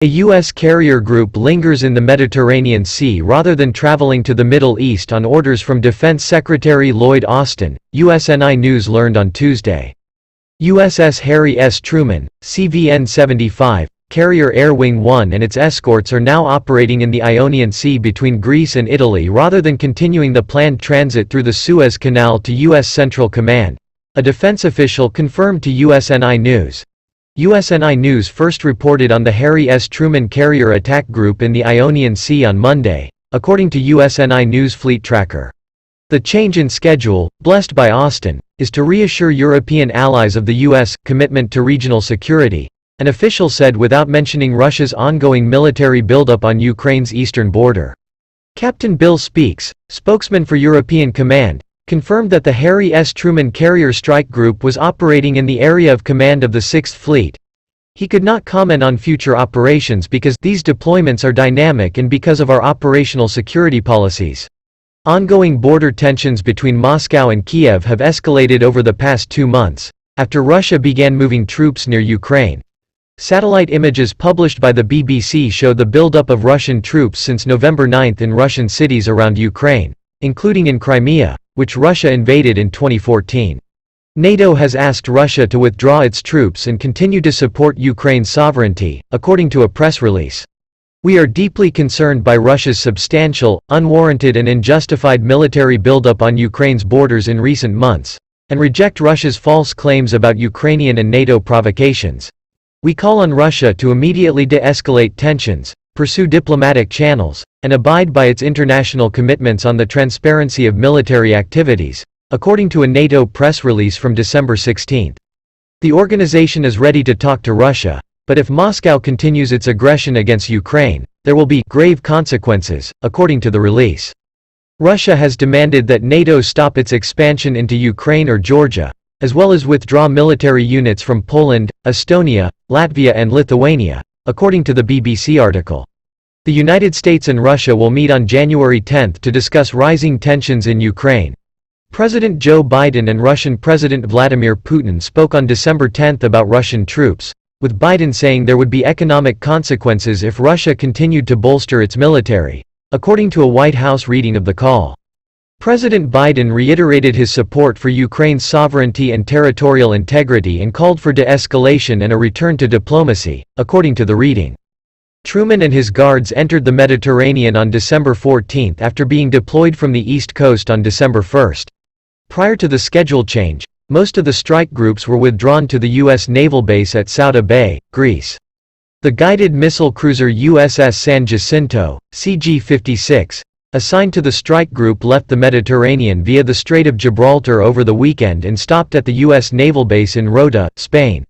A U.S. carrier group lingers in the Mediterranean Sea rather than traveling to the Middle East on orders from Defense Secretary Lloyd Austin, USNI News learned on Tuesday. USS Harry S. Truman, CVN-75, carrier Air Wing 1 and its escorts are now operating in the Ionian Sea between Greece and Italy rather than continuing the planned transit through the Suez Canal to U.S. Central Command, a defense official confirmed to USNI News. USNI News first reported on the Harry S. Truman carrier attack group in the Ionian Sea on Monday, according to USNI News Fleet Tracker. The change in schedule, blessed by Austin, is to reassure European allies of the U.S. commitment to regional security, an official said without mentioning Russia's ongoing military buildup on Ukraine's eastern border. Captain Bill Speaks, spokesman for European Command, confirmed that the Harry S. Truman Carrier Strike Group was operating in the area of command of the 6th Fleet. He could not comment on future operations because these deployments are dynamic and because of our operational security policies. Ongoing border tensions between Moscow and Kiev have escalated over the past 2 months, after Russia began moving troops near Ukraine. Satellite images published by the BBC show the buildup of Russian troops since November 9 in Russian cities around Ukraine, including in Crimea, which Russia invaded in 2014. NATO has asked Russia to withdraw its troops and continue to support Ukraine's sovereignty, according to a press release. We are deeply concerned by Russia's substantial, unwarranted and unjustified military buildup on Ukraine's borders in recent months, and reject Russia's false claims about Ukrainian and NATO provocations. We call on Russia to immediately de-escalate tensions, pursue diplomatic channels, and abide by its international commitments on the transparency of military activities, according to a NATO press release from December 16. The organization is ready to talk to Russia, but if Moscow continues its aggression against Ukraine, there will be grave consequences, according to the release. Russia has demanded that NATO stop its expansion into Ukraine or Georgia, as well as withdraw military units from Poland, Estonia, Latvia and Lithuania, according to the BBC article. The United States and Russia will meet on January 10 to discuss rising tensions in Ukraine. President Joe Biden and Russian President Vladimir Putin spoke on December 10 about Russian troops, with Biden saying there would be economic consequences if Russia continued to bolster its military, according to a White House reading of the call. President Biden reiterated his support for Ukraine's sovereignty and territorial integrity and called for de-escalation and a return to diplomacy, according to the reading. Truman and his guards entered the Mediterranean on December 14 after being deployed from the East Coast on December 1. Prior to the schedule change, most of the strike groups were withdrawn to the U.S. naval base at Souda Bay, Greece. The guided missile cruiser USS San Jacinto, CG-56, assigned to the strike group left the Mediterranean via the Strait of Gibraltar over the weekend and stopped at the U.S. naval base in Rota, Spain.